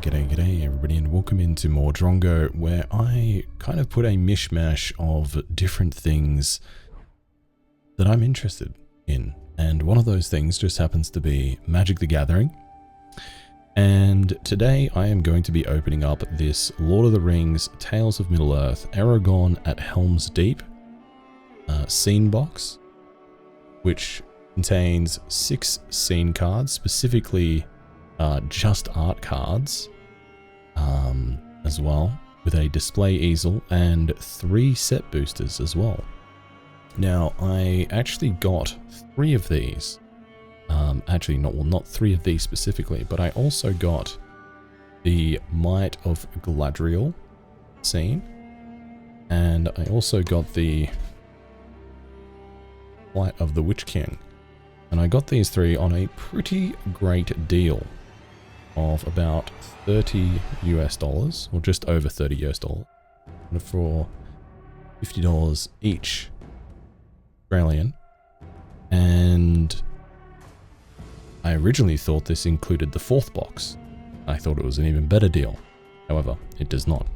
G'day everybody, and welcome into more Drongo, where I kind of put a mishmash of different things that I'm interested in. And one of those things just happens to be Magic the Gathering. And today I am going to be opening up this Lord of the Rings Tales of Middle-earth Aragorn at Helms Deep Scene Box, which contains 6 scene cards, specifically just art cards as well, with a display easel and 3 set boosters as well. Now, I actually got 3 of these. Actually, not 3 of these specifically, but I also got the Might of Galadriel scene, and I also got the Flight of the Witch King. And I got these 3 on a pretty great deal of about $30 US, or just over $30 US, for $50 each Australian. And I originally thought this included the 4th box. I thought it was an even better deal. However, it does not.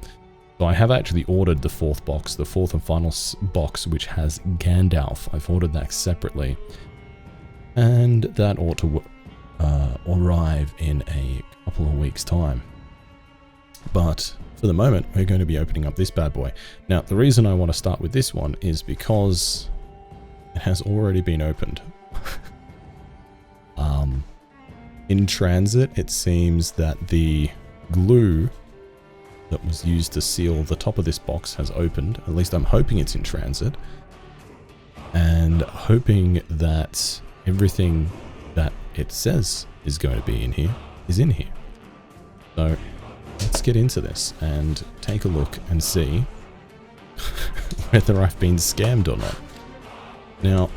So I have actually ordered the 4th box, the 4th and final box, which has Gandalf. I've ordered that separately, and that ought to arrive in a couple of weeks' time. But for the moment, we're going to be opening up this bad boy. Now, the reason I want to start with this one is because it has already been opened. In transit, it seems that the glue that was used to seal the top of this box has opened. At least I'm hoping it's in transit, and hoping that everything that it says is going to be in here is in here. So let's get into this and take a look and see whether I've been scammed or not. Now,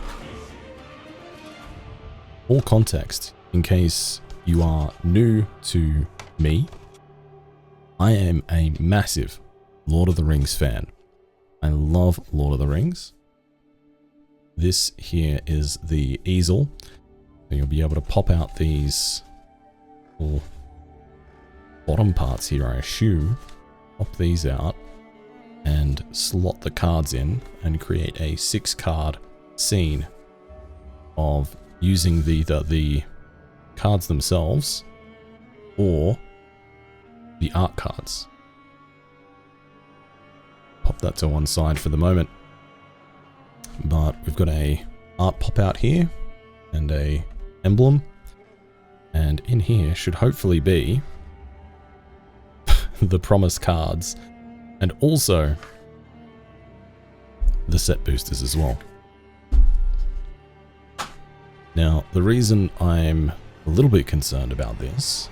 all context, in case you are new to me, I am a massive Lord of the Rings fan. I love Lord of the Rings. This here is the easel. So you'll be able to pop out these little bottom parts here, I assume. Pop these out and slot the cards in and create a 6-card scene of using either the cards themselves or the art cards. Pop that to one side for the moment. But we've got a art pop out here and a emblem, and in here should hopefully be the promised cards and also the set boosters as well. Now, the reason I'm a little bit concerned about this,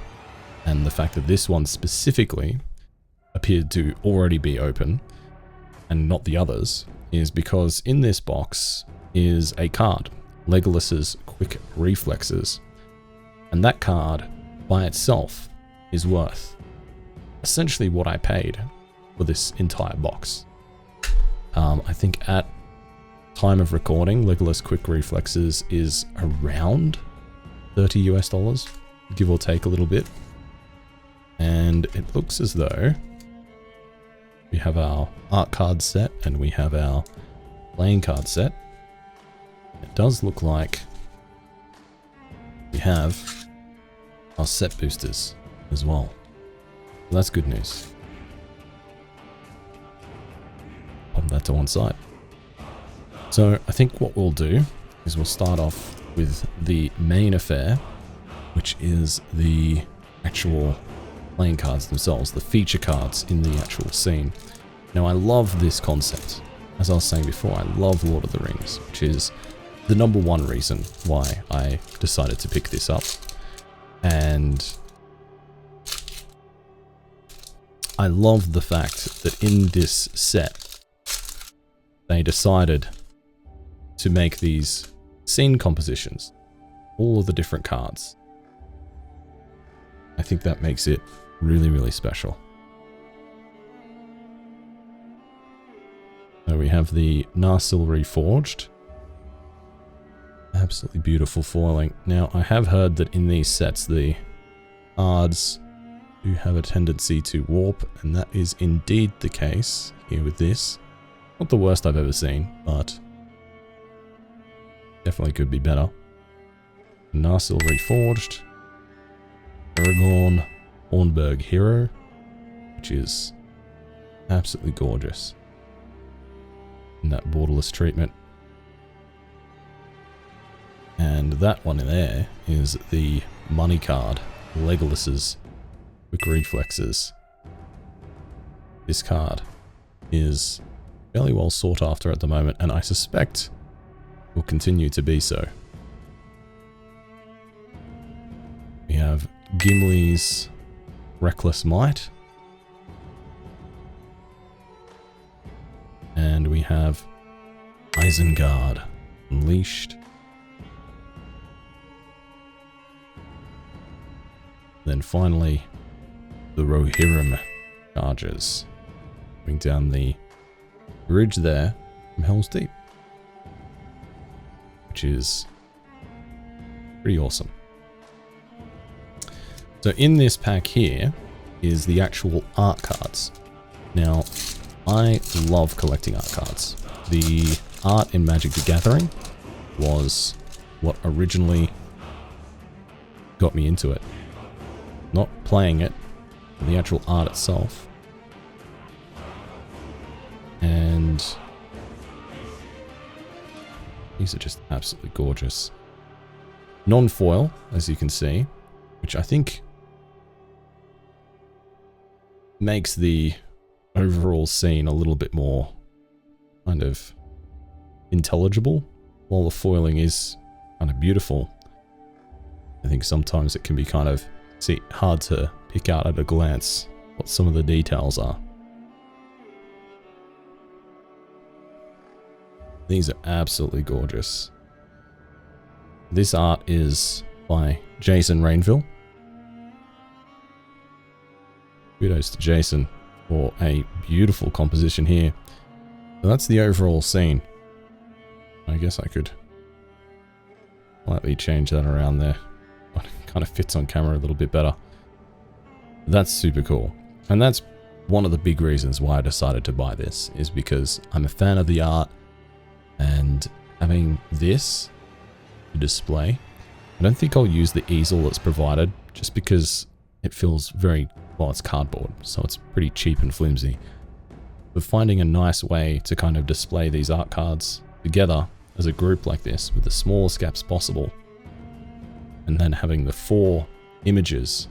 and the fact that this one specifically appeared to already be open and not the others, is because in this box is a card, Legolas's Quick Reflexes, and that card by itself is worth essentially what I paid for this entire box. I think at time of recording, Legolas Quick Reflexes is around $30 US, give or take a little bit. And it looks as though we have our art card set and we have our playing card set. It does look like we have our set boosters as well. So that's good news. Pop that to one side. So I think what we'll do is we'll start off with the main affair, which is the actual playing cards themselves, the feature cards in the actual scene. Now, I love this concept. As I was saying before, I love Lord of the Rings, which is the #1 reason why I decided to pick this up. And I love the fact that in this set, they decided to make these scene compositions, all of the different cards. I think that makes it really, really special. So we have the Narsil Reforged. Absolutely beautiful foiling. Now, I have heard that in these sets, the cards do have a tendency to warp, and that is indeed the case here with this. Not the worst I've ever seen, but definitely could be better. Narsil Reforged. Aragorn Hornburg Hero, which is absolutely gorgeous. And that borderless treatment. And that one in there is the money card, Legolas's quick reflexes. This card is fairly well sought after at the moment, and I suspect will continue to be so. We have Gimli's Reckless Might. And we have Isengard Unleashed. Then finally, the Rohirrim charges. Bring down the bridge there from Helms Deep, which is pretty awesome. So in this pack here is the actual art cards. Now, I love collecting art cards. The art in Magic the Gathering was what originally got me into it. Not playing it, but the actual art itself. And these are just absolutely gorgeous. Non-foil, as you can see, which I think makes the overall scene a little bit more kind of intelligible. While the foiling is kind of beautiful, I think sometimes it can be kind of hard to pick out at a glance what some of the details are. These are absolutely gorgeous. This art is by Jason Rainville. Kudos to Jason for a beautiful composition here. So that's the overall scene. I guess I could slightly change that around there. It kind of fits on camera a little bit better. That's super cool. And that's one of the big reasons why I decided to buy this, is because I'm a fan of the art, and having this to display. I don't think I'll use the easel that's provided, just because it feels very, well, it's cardboard, so it's pretty cheap and flimsy. But finding a nice way to kind of display these art cards together as a group like this with the smallest gaps possible, and then having the 4 images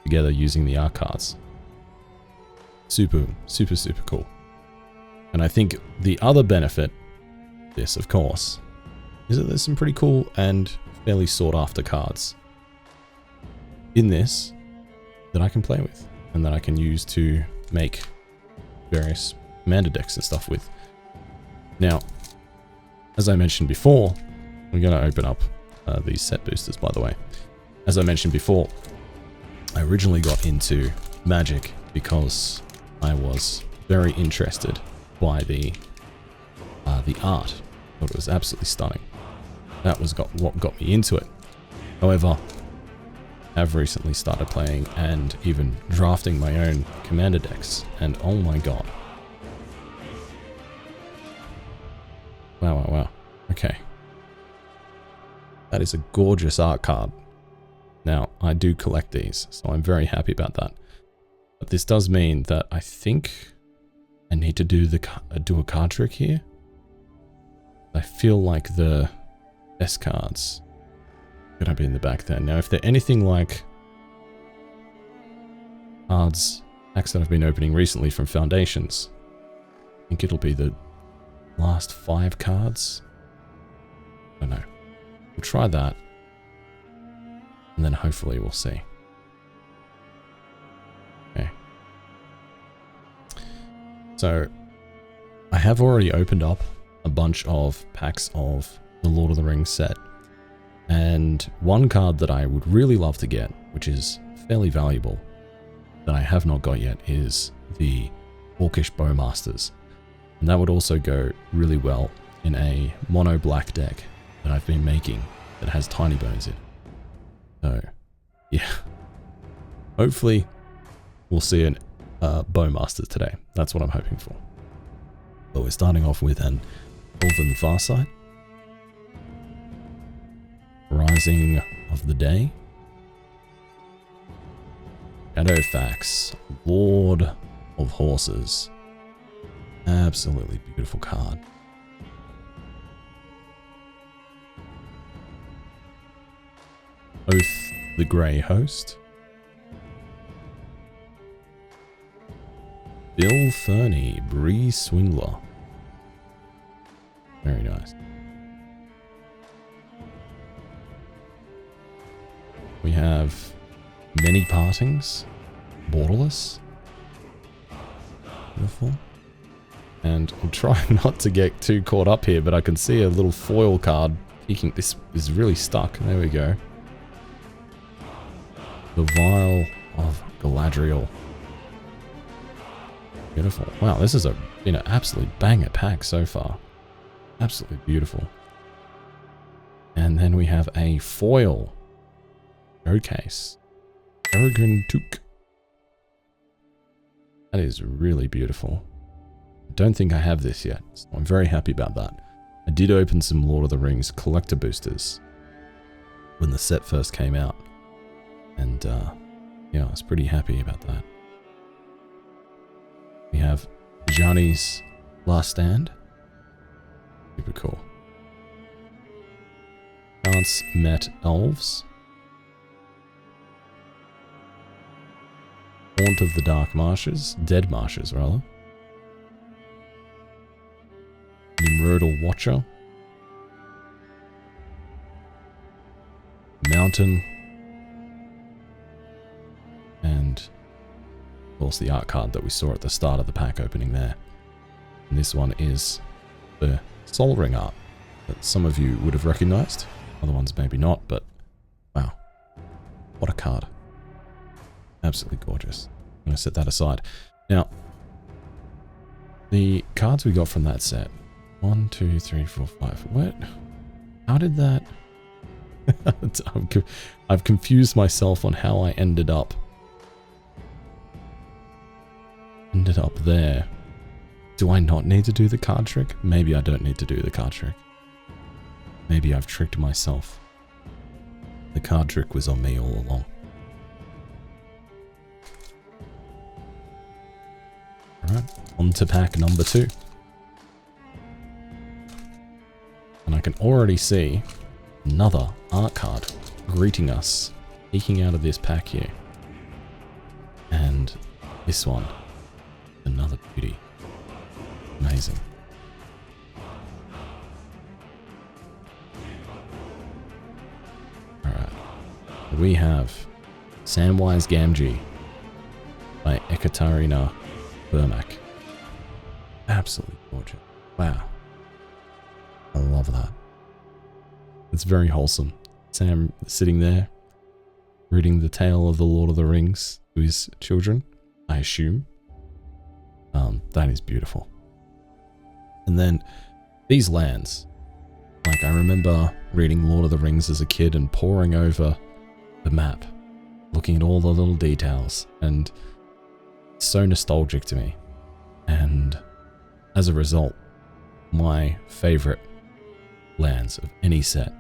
together using the art cards. Super, super, super cool. And I think the other benefit of this, of course, is that there's some pretty cool and fairly sought after cards in this that I can play with and that I can use to make various commander decks and stuff with. Now, as I mentioned before, we're going to open up these set boosters, by the way. As I mentioned before, I originally got into Magic because I was very interested by the art. I thought it was absolutely stunning. That was what got me into it. However, I've recently started playing and even drafting my own commander decks, and oh my god. Wow, wow, wow. Okay. That is a gorgeous art card. Now, I do collect these, so I'm very happy about that. But this does mean that I think I need to do a card trick here. I feel like the best cards are going to be in the back there. Now, if they're anything like packs that I've been opening recently from Foundations, I think it'll be the last 5 cards. I don't know. We'll try that. And then hopefully we'll see. Okay. So, I have already opened up a bunch of packs of the Lord of the Rings set. And one card that I would really love to get, which is fairly valuable, that I have not got yet, is the Orcish Bowmasters. And that would also go really well in a mono black deck that I've been making that has tiny bones in. So, yeah. hopefully we'll see an Bowmaster today. That's what I'm hoping for. But we're starting off with an Elven Farsight. Rising of the Day. Shadowfax, Lord of Horses. Absolutely beautiful card. Oath the Grey Host. Bill Fernie, Bree Swindler. Very nice. We have Many Partings, Borderless. Beautiful. And I'm trying not to get too caught up here, but I can see a little foil card peeking. This is really stuck. There we go. The Vial of Galadriel. Beautiful. Wow, this is been an absolute banger pack so far. Absolutely beautiful. And then we have a foil showcase. Aragorn Took. That is really beautiful. I don't think I have this yet, so I'm very happy about that. I did open some Lord of the Rings collector boosters when the set first came out. And yeah, I was pretty happy about that. We have Johnny's Last Stand. Super cool. Dance Met Elves. Haunt of the Dark Marshes. Dead Marshes, rather. Nimrodal Watcher. Mountain. And, of course, the art card that we saw at the start of the pack opening there. And this one is the Sol Ring art that some of you would have recognized. Other ones maybe not, but wow. What a card. Absolutely gorgeous. I'm going to set that aside. Now, the cards we got from that set. 1, 2, 3, 4, 5. What? How did that... I've confused myself on how I ended up there. Do I not need to do the card trick? Maybe I don't need to do the card trick. Maybe I've tricked myself. The card trick was on me all along. Alright, on to pack number 2. And I can already see another art card greeting us, peeking out of this pack here. And this one, another beauty. Amazing. Alright. We have Samwise Gamgee by Ekaterina Burmak. Absolutely gorgeous. Wow. I love that. It's very wholesome. Sam sitting there, reading the tale of the Lord of the Rings to his children, I assume. That is beautiful. And then these lands. Like, I remember reading Lord of the Rings as a kid and poring over the map, looking at all the little details, and it's so nostalgic to me. And as a result, my favorite lands of any set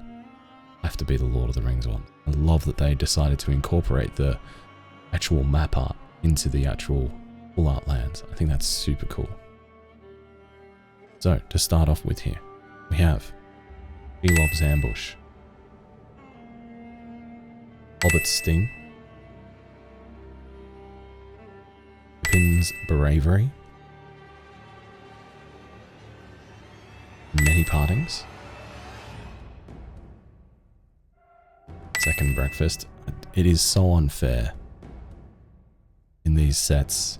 have to be the Lord of the Rings one. I love that they decided to incorporate the actual map art into the actual full art lands. I think that's super cool. So, to start off with here, we have Shelob's Ambush, Hobbit's Sting, Pippin's Bravery, Many Partings, Second Breakfast. It is so unfair in these sets,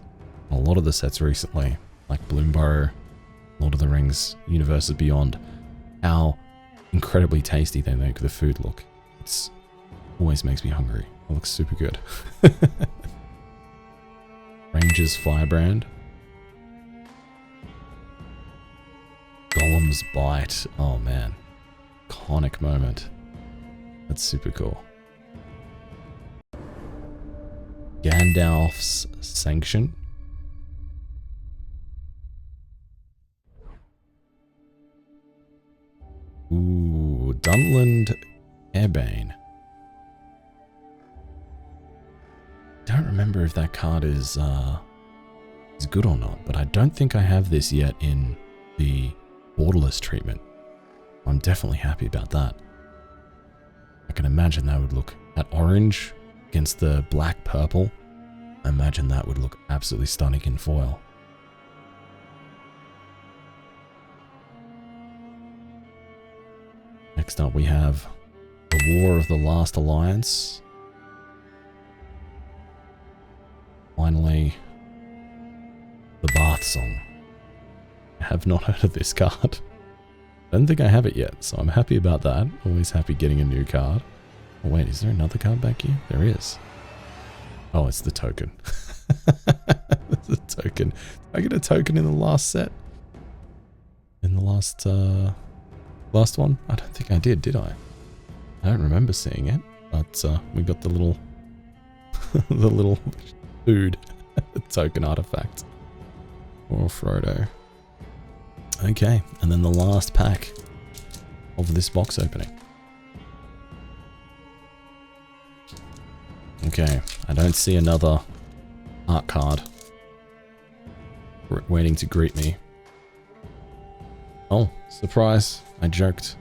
a lot of the sets recently, like Bloomborough, Lord of the Rings, Universes Beyond, how incredibly tasty they make the food look. It's always makes me hungry. It looks super good. Ranger's Firebrand, Gollum's Bite. Oh man, iconic moment. That's super cool. Gandalf's Sanction. Ooh, Dunland Airbane. Don't remember if that card is good or not, but I don't think I have this yet in the borderless treatment. I'm definitely happy about that. I can imagine that would look at orange against the black purple. I imagine that would look absolutely stunning in foil. Next up we have the War of the Last Alliance. Finally, the Bath Song. I have not heard of this card. I don't think I have it yet, so I'm happy about that. Always happy getting a new card. Oh wait, is there another card back here? There is. Oh, it's the token. It's a token. Did I get a token in the last set? In the last one? I don't think I did I? I don't remember seeing it, but we got the little the little food token artifact. Or Frodo. Okay, and then the last pack of this box opening. Okay, I don't see another art card waiting to greet me. Oh, surprise. I joked.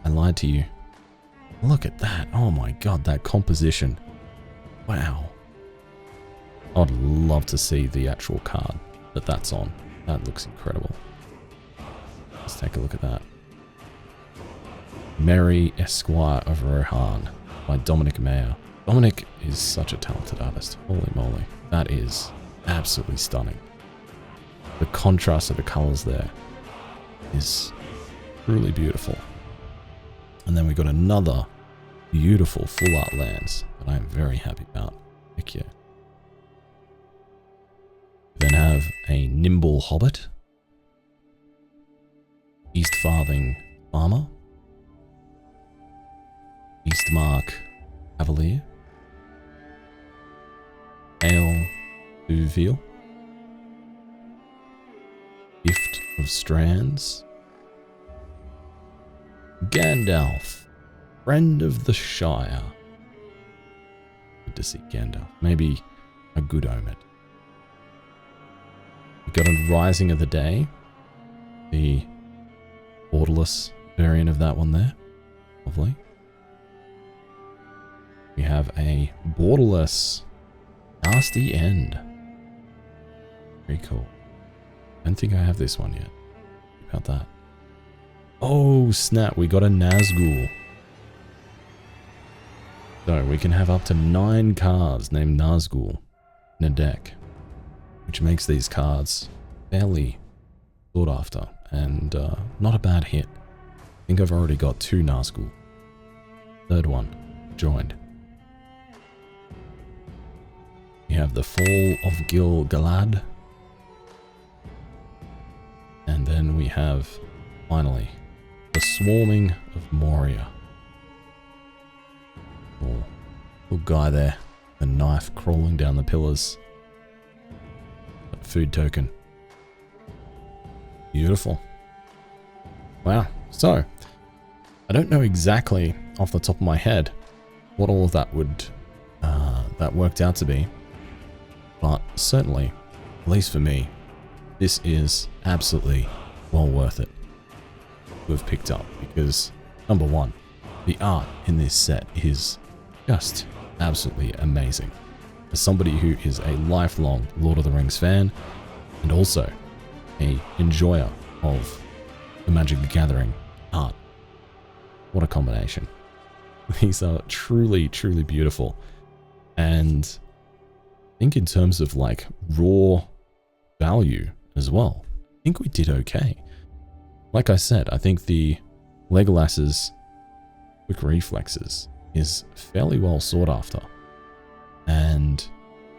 I lied to you. Look at that. Oh my god, that composition. Wow. I'd love to see the actual card that that's on. That looks incredible. Let's take a look at that. Merry Esquire of Rohan by Dominik Mayer. Dominik is such a talented artist. Holy moly. That is absolutely stunning. The contrast of the colors there is truly beautiful. And then we got another beautiful full art lands that I am very happy about. Heck yeah. We then have a Nimble Hobbit. East Farthing Farmer. Eastmark Cavalier. Ale Duville. Gift of Strands. Gandalf, Friend of the Shire. Good to see Gandalf. Maybe a good omen. We got a Rising of the Day. The borderless variant of that one there. Lovely. We have a borderless Nasty End. Very cool. I don't think I have this one yet. How about that? Oh snap, we got a Nazgul. So we can have up to 9 cards named Nazgul in a deck, which makes these cards fairly sought after and not a bad hit. I think I've already got 2 Nazgul. Third one joined. We have the Fall of Gil-galad. And then we have, finally, the Swarming of Moria. Oh, little guy there, the knife crawling down the pillars. That food token. Beautiful. Wow. So, I don't know exactly off the top of my head what all of that would, that worked out to be. But certainly, at least for me, this is absolutely well worth it to have picked up because, number one, the art in this set is just absolutely amazing. As somebody who is a lifelong Lord of the Rings fan and also a enjoyer of the Magic the Gathering art, what a combination. These are truly, truly beautiful. And I think in terms of like raw value as well, I think we did okay. Like I said, I think the Legolas's quick reflexes is fairly well sought after and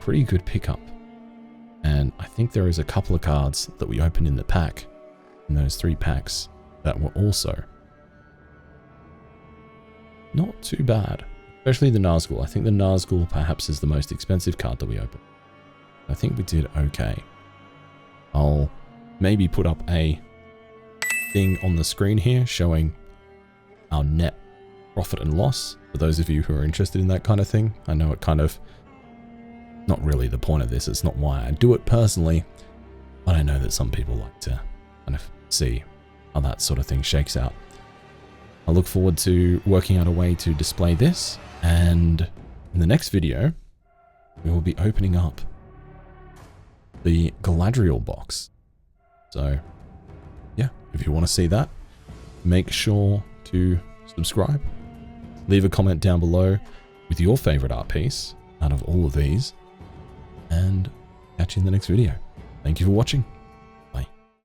pretty good pickup. And I think there is a couple of cards that we opened in the pack, in those 3 packs, that were also not too bad. Especially the Nazgul. I think the Nazgul perhaps is the most expensive card that we opened. I think we did okay. I'll maybe put up a thing on the screen here showing our net profit and loss for those of you who are interested in that kind of thing. I know it kind of, not really the point of this, it's not why I do it personally, but I know that some people like to kind of see how that sort of thing shakes out. I look forward to working out a way to display this, and in the next video we will be opening up the Galadriel box. So yeah, if you want to see that, make sure to subscribe, leave a comment down below with your favorite art piece out of all of these, and catch you in the next video. Thank you for watching.